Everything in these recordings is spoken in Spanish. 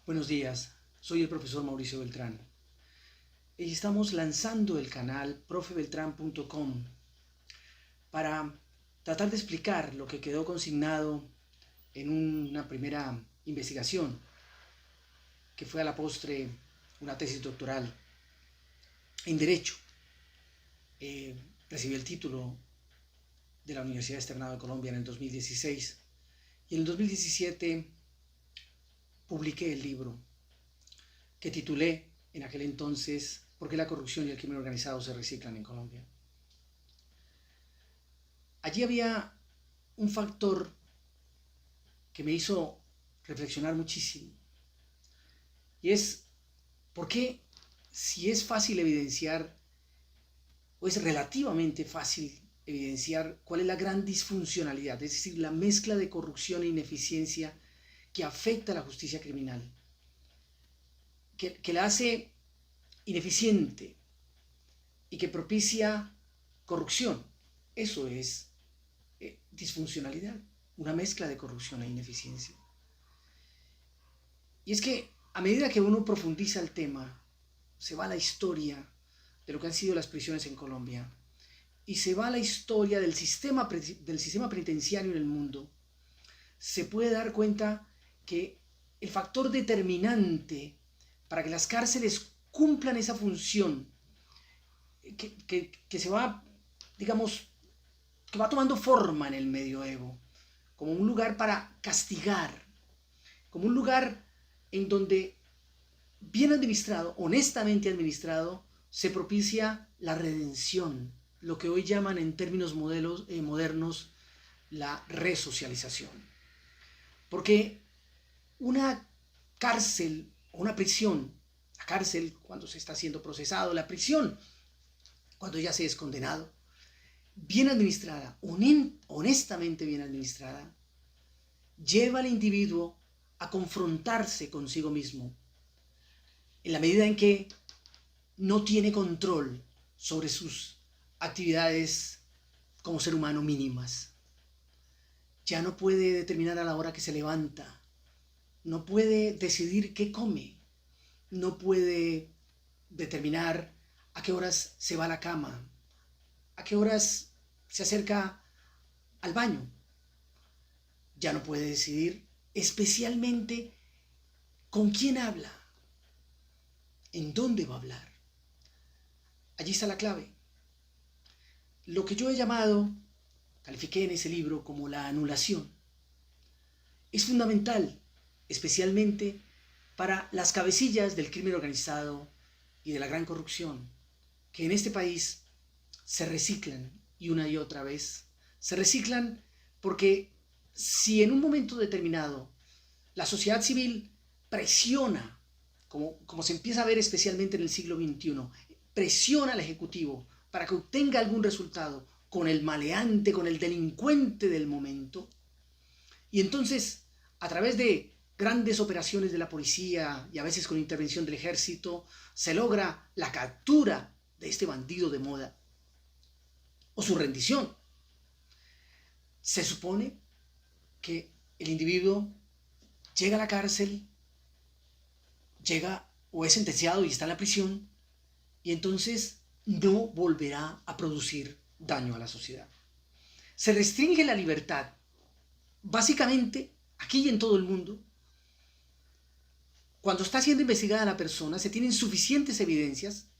Buenos días, soy el profesor Mauricio Beltrán y estamos lanzando el canal profebeltran.com para tratar de explicar lo que quedó consignado en una primera investigación que fue a la postre una tesis doctoral en Derecho. Recibí el título de la Universidad Externado de Colombia en el 2016 y en el 2017 publiqué el libro que titulé en aquel entonces ¿Por qué la corrupción y el crimen organizado se reciclan en Colombia? Allí había un factor que me hizo reflexionar muchísimo, y es por qué, si es fácil evidenciar, o es relativamente fácil evidenciar cuál es la gran disfuncionalidad, es decir, la mezcla de corrupción e ineficiencia que afecta a la justicia criminal, que la hace ineficiente y que propicia corrupción. Eso es disfuncionalidad, una mezcla de corrupción e ineficiencia. Y es que a medida que uno profundiza el tema, se va a la historia de lo que han sido las prisiones en Colombia y se va a la historia del sistema penitenciario en el mundo, se puede dar cuenta que el factor determinante para que las cárceles cumplan esa función que se va, digamos, que va tomando forma en el medioevo, como un lugar para castigar, como un lugar en donde, bien administrado, honestamente administrado, se propicia la redención, lo que hoy llaman en términos modernos la resocialización. Porque una cárcel o una prisión, la cárcel cuando se está siendo procesado, la prisión cuando ya se es condenado, bien administrada, honestamente bien administrada, lleva al individuo a confrontarse consigo mismo, en la medida en que no tiene control sobre sus actividades como ser humano mínimas. Ya no puede determinar a la hora que se levanta, no puede decidir qué come, no puede determinar a qué horas se va a la cama, a qué horas se acerca al baño. Ya no puede decidir especialmente con quién habla, en dónde va a hablar. Allí está la clave. Lo que yo he llamado, califiqué en ese libro como la anulación, es fundamental, especialmente para las cabecillas del crimen organizado y de la gran corrupción, que en este país se reciclan y una y otra vez. Se reciclan porque si en un momento determinado la sociedad civil presiona, como se empieza a ver especialmente en el siglo XXI, presiona al Ejecutivo para que obtenga algún resultado con el maleante, con el delincuente del momento, y entonces a través de grandes operaciones de la policía y a veces con intervención del ejército, se logra la captura de este bandido de moda o su rendición. Se supone que el individuo llega a la cárcel, llega o es sentenciado y está en la prisión, y entonces no volverá a producir daño a la sociedad. Se restringe la libertad, básicamente, aquí y en todo el mundo. Cuando está siendo investigada la persona, se tienen suficientes evidencias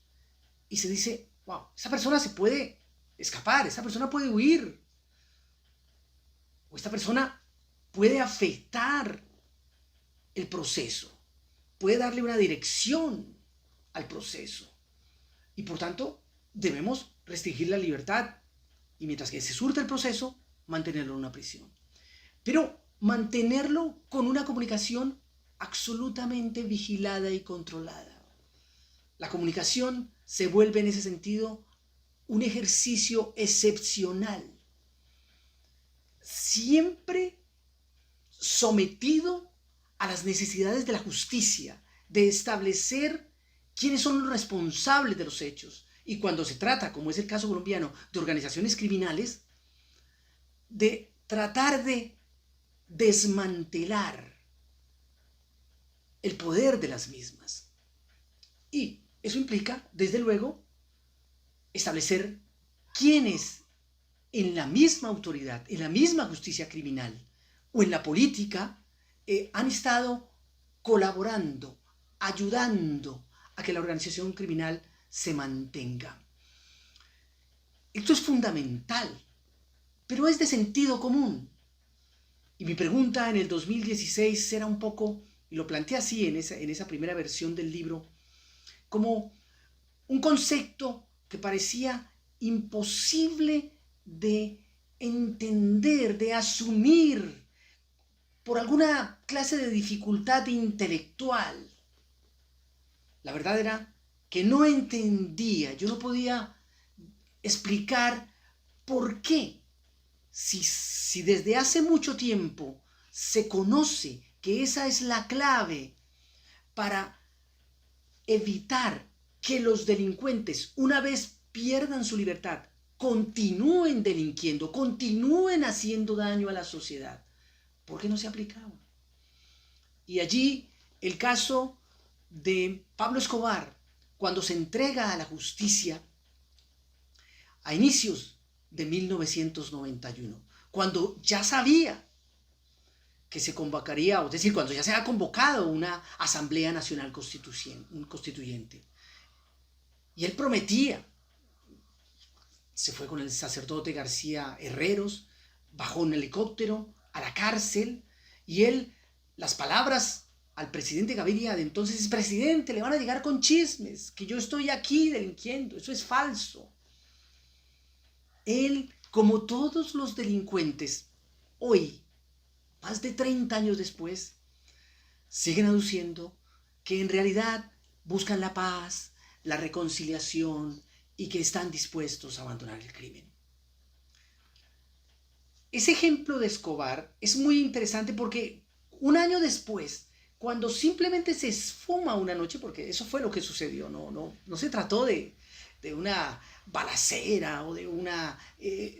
y se dice, wow, esa persona se puede escapar, esa persona puede huir, o esta persona puede afectar el proceso, puede darle una dirección al proceso, y por tanto debemos restringir la libertad y mientras que se surta el proceso, mantenerlo en una prisión. Pero mantenerlo con una comunicación absolutamente vigilada y controlada. La comunicación se vuelve en ese sentido un ejercicio excepcional, siempre sometido a las necesidades de la justicia, de establecer quiénes son los responsables de los hechos. Y cuando se trata, como es el caso colombiano, de organizaciones criminales, de tratar de desmantelar el poder de las mismas. Y eso implica, desde luego, establecer quiénes en la misma autoridad, en la misma justicia criminal o en la política han estado colaborando, ayudando a que la organización criminal se mantenga. Esto es fundamental, pero es de sentido común. Y mi pregunta en el 2016 era un poco, y lo planteé así en esa primera versión del libro, como un concepto que parecía imposible de entender, de asumir por alguna clase de dificultad intelectual. La verdad era que no entendía, yo no podía explicar por qué, si desde hace mucho tiempo se conoce que esa es la clave para evitar que los delincuentes, una vez pierdan su libertad, continúen delinquiendo, continúen haciendo daño a la sociedad. ¿Por qué no se aplicaba? Y allí el caso de Pablo Escobar, cuando se entrega a la justicia a inicios de 1991, cuando ya sabía que se convocaría, es decir, cuando ya se ha convocado una Asamblea Nacional Constituyente. Y él prometía, se fue con el sacerdote García Herreros, bajó un helicóptero a la cárcel, y él, las palabras al presidente Gaviria de entonces es: presidente, le van a llegar con chismes, que yo estoy aquí delinquiendo, eso es falso. Él, como todos los delincuentes, hoy, más de 30 años después, siguen aduciendo que en realidad buscan la paz, la reconciliación y que están dispuestos a abandonar el crimen. Ese ejemplo de Escobar es muy interesante porque un año después, cuando simplemente se esfuma una noche, porque eso fue lo que sucedió, no se trató de una balacera o de una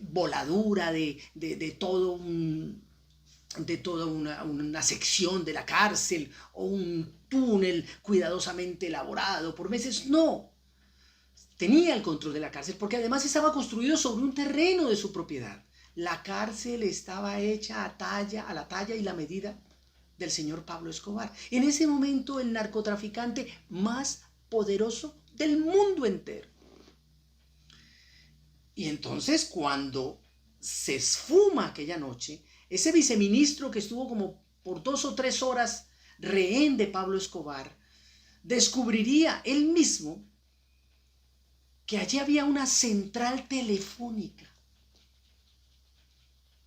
voladura de toda una sección de la cárcel o un túnel cuidadosamente elaborado por meses. No, tenía el control de la cárcel porque además estaba construido sobre un terreno de su propiedad. La cárcel estaba hecha a la talla y la medida del señor Pablo Escobar. En ese momento, el narcotraficante más poderoso del mundo entero. Y entonces, cuando se esfuma aquella noche, ese viceministro que estuvo como por 2 o 3 horas rehén de Pablo Escobar, descubriría él mismo que allí había una central telefónica.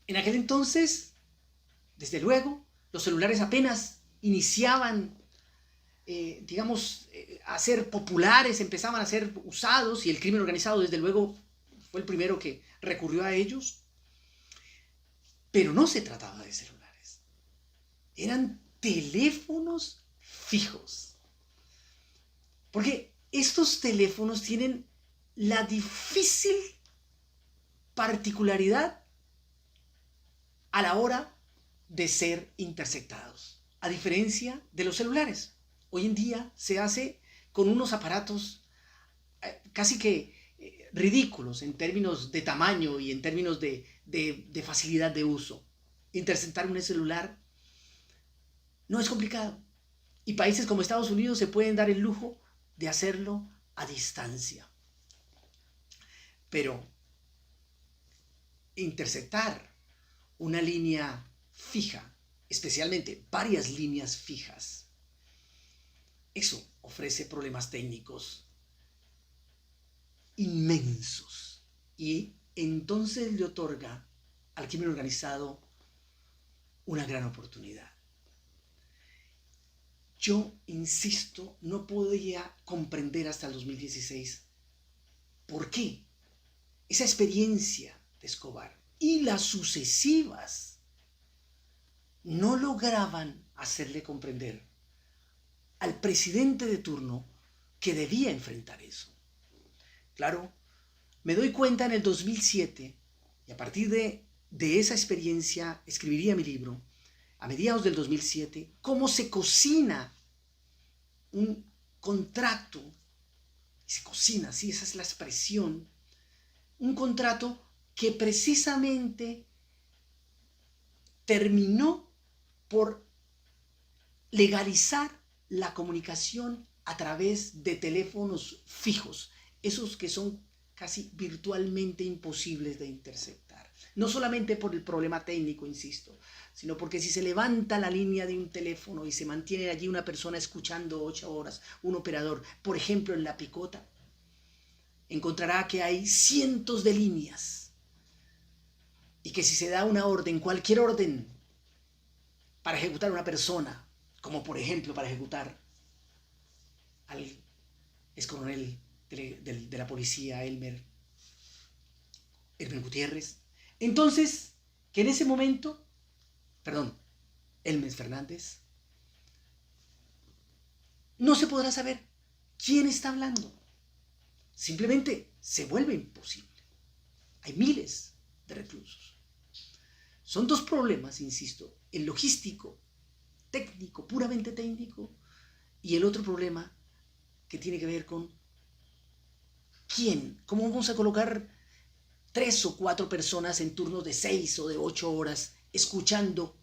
En aquel entonces, desde luego, los celulares apenas iniciaban, a ser populares, empezaban a ser usados, y el crimen organizado, desde luego, fue el primero que recurrió a ellos. Pero no se trataba de celulares. Eran teléfonos fijos. Porque estos teléfonos tienen la difícil particularidad a la hora de ser interceptados, a diferencia de los celulares. Hoy en día se hace con unos aparatos casi que ridículos en términos de tamaño y en términos de facilidad de uso. Interceptar un celular no es complicado, y países como Estados Unidos se pueden dar el lujo de hacerlo a distancia. Pero interceptar una línea fija, especialmente varias líneas fijas, eso ofrece problemas técnicos inmensos, y entonces le otorga al crimen organizado una gran oportunidad. Yo, insisto, no podía comprender hasta el 2016 por qué esa experiencia de Escobar y las sucesivas no lograban hacerle comprender al presidente de turno que debía enfrentar eso. Claro, me doy cuenta en el 2007, y a partir de esa experiencia escribiría mi libro, a mediados del 2007, cómo se cocina un contrato, y se cocina, sí, esa es la expresión, un contrato que precisamente terminó por legalizar la comunicación a través de teléfonos fijos, esos que son casi virtualmente imposibles de interceptar. No solamente por el problema técnico, insisto, sino porque si se levanta la línea de un teléfono y se mantiene allí una persona escuchando 8 horas, un operador, por ejemplo en la picota, encontrará que hay cientos de líneas y que si se da una orden, cualquier orden, para ejecutar a una persona, como por ejemplo para ejecutar al excoronel de la policía Elmer Gutiérrez, entonces que en ese momento, Elmer Fernández, no se podrá saber quién está hablando. Simplemente se vuelve imposible. Hay miles de reclusos. Son dos problemas, insisto, el logístico, técnico, puramente técnico, y el otro problema que tiene que ver con quién, cómo vamos a colocar 3 o 4 personas en turnos de 6 o de 8 horas escuchando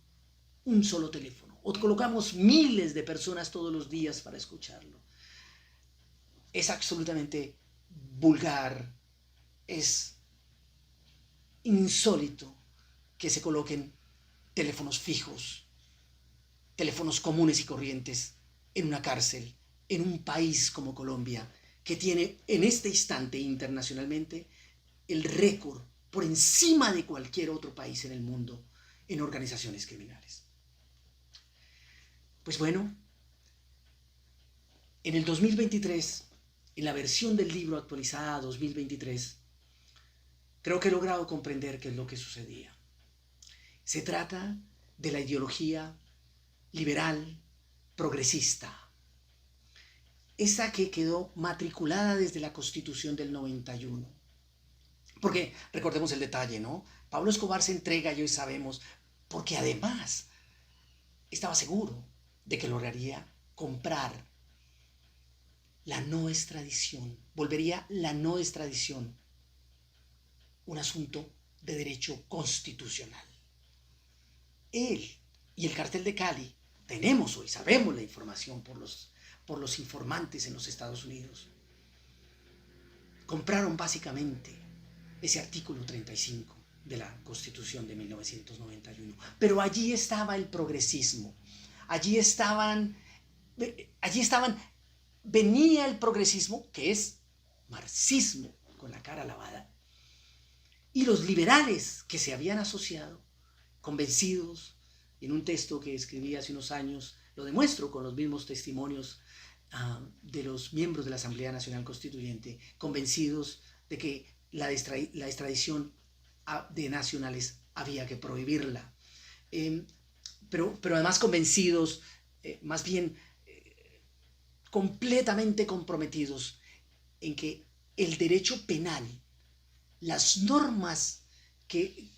un solo teléfono, o colocamos miles de personas todos los días para escucharlo. Es absolutamente vulgar, es insólito que se coloquen teléfonos fijos, teléfonos comunes y corrientes en una cárcel, en un país como Colombia, que tiene en este instante internacionalmente el récord por encima de cualquier otro país en el mundo en organizaciones criminales. Pues bueno, en el 2023, en la versión del libro actualizada 2023, creo que he logrado comprender qué es lo que sucedía. Se trata de la ideología liberal, progresista, esa que quedó matriculada desde la Constitución del 91. Porque recordemos el detalle, ¿no? Pablo Escobar se entrega, y hoy sabemos, porque además estaba seguro de que lograría comprar la no extradición, volvería la no extradición un asunto de derecho constitucional. Él y el cartel de Cali, tenemos hoy, sabemos la información por los informantes en los Estados Unidos, compraron básicamente ese artículo 35 de la Constitución de 1991. Pero allí estaba el progresismo, venía el progresismo, que es marxismo con la cara lavada, y los liberales que se habían asociado, convencidos, en un texto que escribí hace unos años, lo demuestro con los mismos testimonios de los miembros de la Asamblea Nacional Constituyente, convencidos de que la extradición de nacionales había que prohibirla. Pero además convencidos, más bien completamente comprometidos en que el derecho penal, las normas que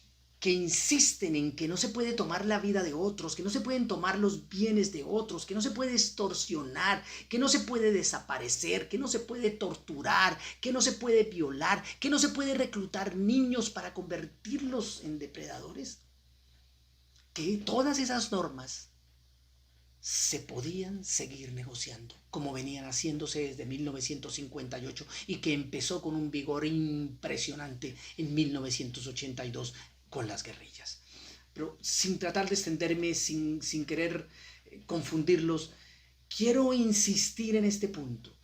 insisten en que no se puede tomar la vida de otros, que no se pueden tomar los bienes de otros, que no se puede extorsionar, que no se puede desaparecer, que no se puede torturar, que no se puede violar, que no se puede reclutar niños para convertirlos en depredadores, que todas esas normas se podían seguir negociando, como venían haciéndose desde 1958 y que empezó con un vigor impresionante en 1982 con las guerrillas. Pero sin tratar de extenderme, sin querer confundirlos, quiero insistir en este punto.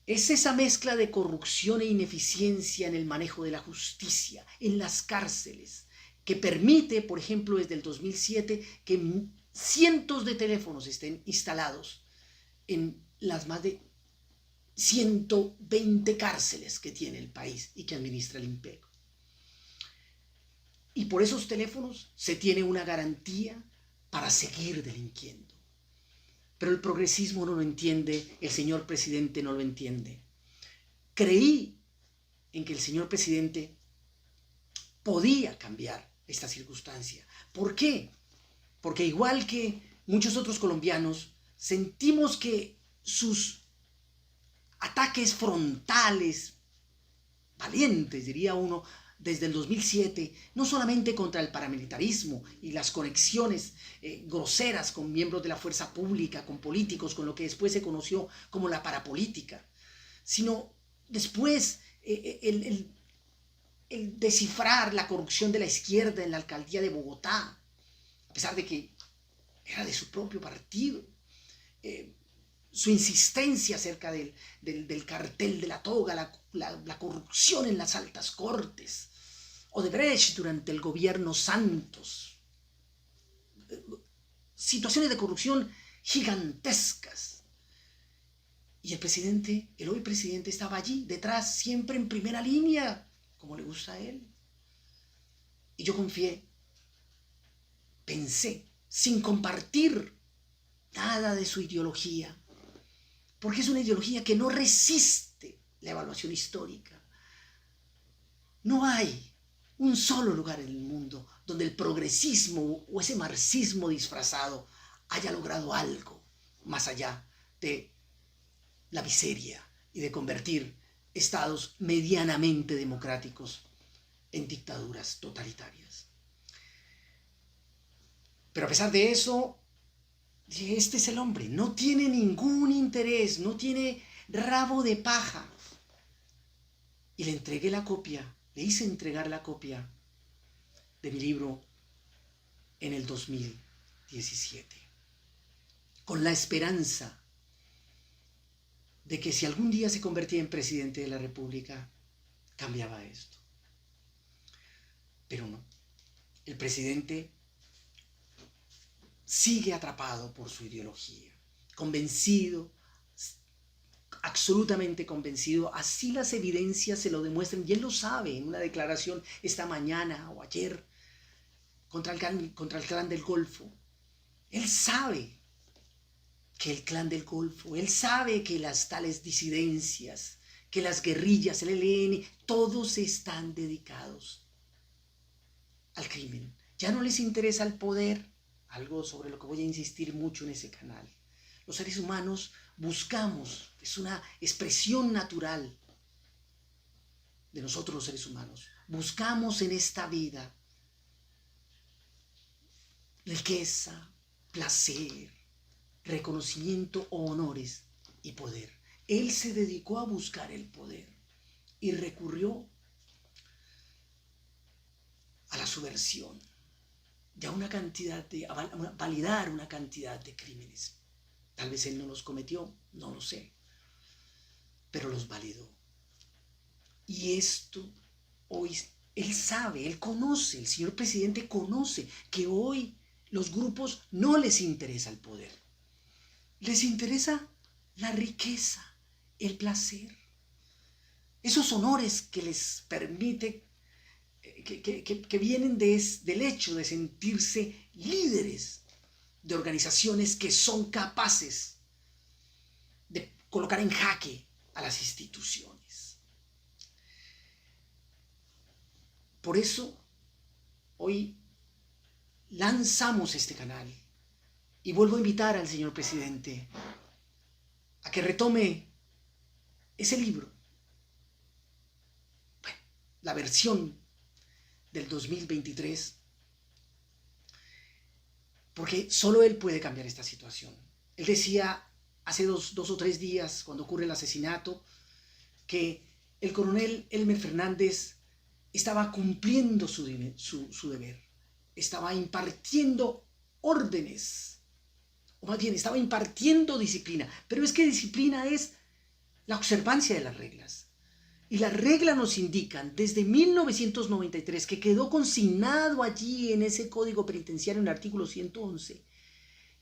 Es esa mezcla de corrupción e ineficiencia en el manejo de la justicia, en las cárceles, que permite, por ejemplo, desde el 2007, que cientos de teléfonos estén instalados en las más de 120 cárceles que tiene el país y que administra el INPEC. Y por esos teléfonos se tiene una garantía para seguir delinquiendo. Pero el progresismo no lo entiende, el señor presidente no lo entiende. Creí en que el señor presidente podía cambiar esta circunstancia. ¿Por qué? Porque igual que muchos otros colombianos, sentimos que sus ataques frontales, valientes, diría uno, desde el 2007, no solamente contra el paramilitarismo y las conexiones groseras con miembros de la fuerza pública, con políticos, con lo que después se conoció como la parapolítica, sino después el descifrar la corrupción de la izquierda en la alcaldía de Bogotá, a pesar de que era de su propio partido, su insistencia acerca del cartel de la toga, la corrupción en las altas cortes, Odebrecht durante el gobierno Santos, situaciones de corrupción gigantescas. Y el presidente, el hoy presidente, estaba allí, detrás, siempre en primera línea, como le gusta a él. Y yo confié, pensé, sin compartir nada de su ideología, porque es una ideología que no resiste la evaluación histórica. No hay un solo lugar en el mundo donde el progresismo o ese marxismo disfrazado haya logrado algo más allá de la miseria y de convertir estados medianamente democráticos en dictaduras totalitarias. Pero a pesar de eso, este es el hombre, no tiene ningún interés, no tiene rabo de paja. Y le entregué la copia, le hice entregar la copia de mi libro en el 2017, con la esperanza de que si algún día se convertía en presidente de la República, cambiaba esto. Pero no, el presidente sigue atrapado por su ideología, convencido, absolutamente convencido, así las evidencias se lo demuestran, y él lo sabe en una declaración esta mañana o ayer contra el clan del Golfo. Él sabe que el clan del Golfo, él sabe que las tales disidencias, que las guerrillas, el ELN, todos están dedicados al crimen. Ya no les interesa el poder, algo sobre lo que voy a insistir mucho en ese canal. Los seres humanos buscamos, es una expresión natural de nosotros los seres humanos, buscamos en esta vida riqueza, placer, reconocimiento o honores y poder. Él se dedicó a buscar el poder y recurrió a la subversión y a una cantidad a validar una cantidad de crímenes. Tal vez él no los cometió, no lo sé, pero los validó. Y esto hoy, él sabe, él conoce, el señor presidente conoce que hoy los grupos no les interesa el poder. Les interesa la riqueza, el placer, esos honores que les permite, que vienen del hecho de sentirse líderes de organizaciones que son capaces de colocar en jaque a las instituciones. Por eso, hoy lanzamos este canal y vuelvo a invitar al señor presidente a que retome ese libro, bueno, la versión del 2023, porque solo él puede cambiar esta situación. Él decía hace dos o tres días, cuando ocurre el asesinato, que el coronel Elmer Fernández estaba cumpliendo su deber, estaba impartiendo órdenes, o más bien estaba impartiendo disciplina, pero es que disciplina es la observancia de las reglas. Y las reglas nos indican desde 1993, que quedó consignado allí en ese código penitenciario en el artículo 111,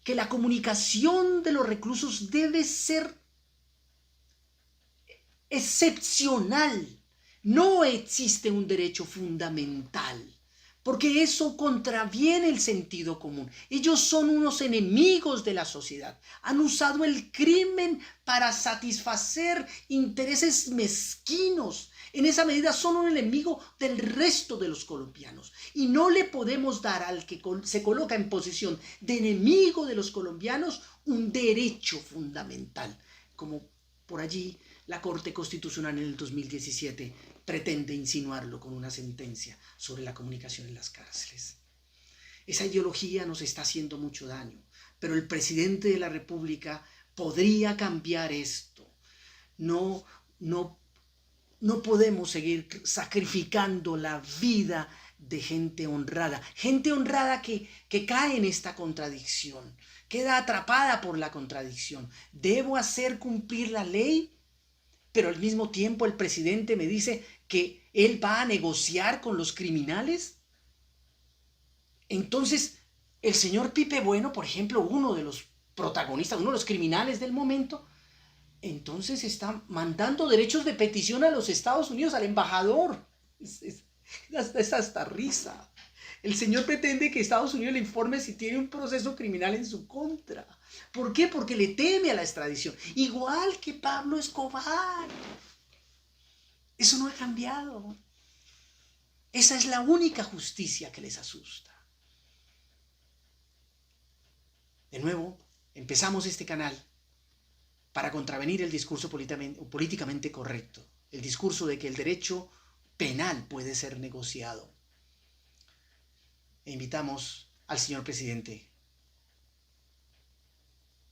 que la comunicación de los reclusos debe ser excepcional. No existe un derecho fundamental, porque eso contraviene el sentido común. Ellos son unos enemigos de la sociedad. Han usado el crimen para satisfacer intereses mezquinos. En esa medida son un enemigo del resto de los colombianos. Y no le podemos dar al que se coloca en posición de enemigo de los colombianos un derecho fundamental. como por allí la Corte Constitucional en el 2017 pretende insinuarlo con una sentencia sobre la comunicación en las cárceles. Esa ideología nos está haciendo mucho daño, pero el presidente de la República podría cambiar esto. No podemos seguir sacrificando la vida de gente honrada que cae en esta contradicción, queda atrapada por la contradicción. Debo hacer cumplir la ley, pero al mismo tiempo el presidente me dice que él va a negociar con los criminales. Entonces, el señor Pipe Bueno, por ejemplo, uno de los protagonistas, uno de los criminales del momento, entonces está mandando derechos de petición a los Estados Unidos, al embajador. Es hasta risa. El señor pretende que Estados Unidos le informe si tiene un proceso criminal en su contra. ¿Por qué? Porque le teme a la extradición. Igual que Pablo Escobar. Eso no ha cambiado. Esa es la única justicia que les asusta. De nuevo, empezamos este canal para contravenir el discurso políticamente correcto, el discurso de que el derecho penal puede ser negociado. E invitamos al señor presidente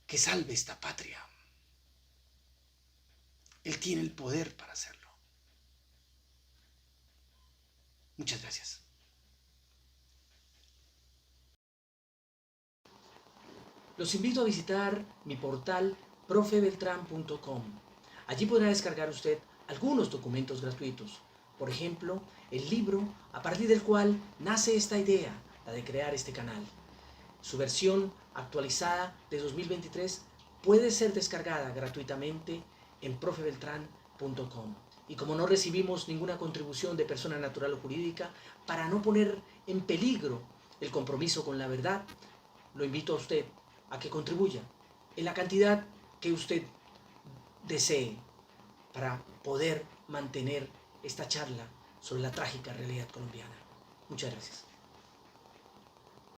que salve esta patria. Él tiene el poder para hacerlo. Muchas gracias. Los invito a visitar mi portal profebeltran.com. Allí podrá descargar usted algunos documentos gratuitos. Por ejemplo, el libro a partir del cual nace esta idea, la de crear este canal. Su versión actualizada de 2023 puede ser descargada gratuitamente en profebeltran.com. Y como no recibimos ninguna contribución de persona natural o jurídica, para no poner en peligro el compromiso con la verdad, lo invito a usted a que contribuya en la cantidad que usted desee para poder mantener esta charla sobre la trágica realidad colombiana. Muchas gracias.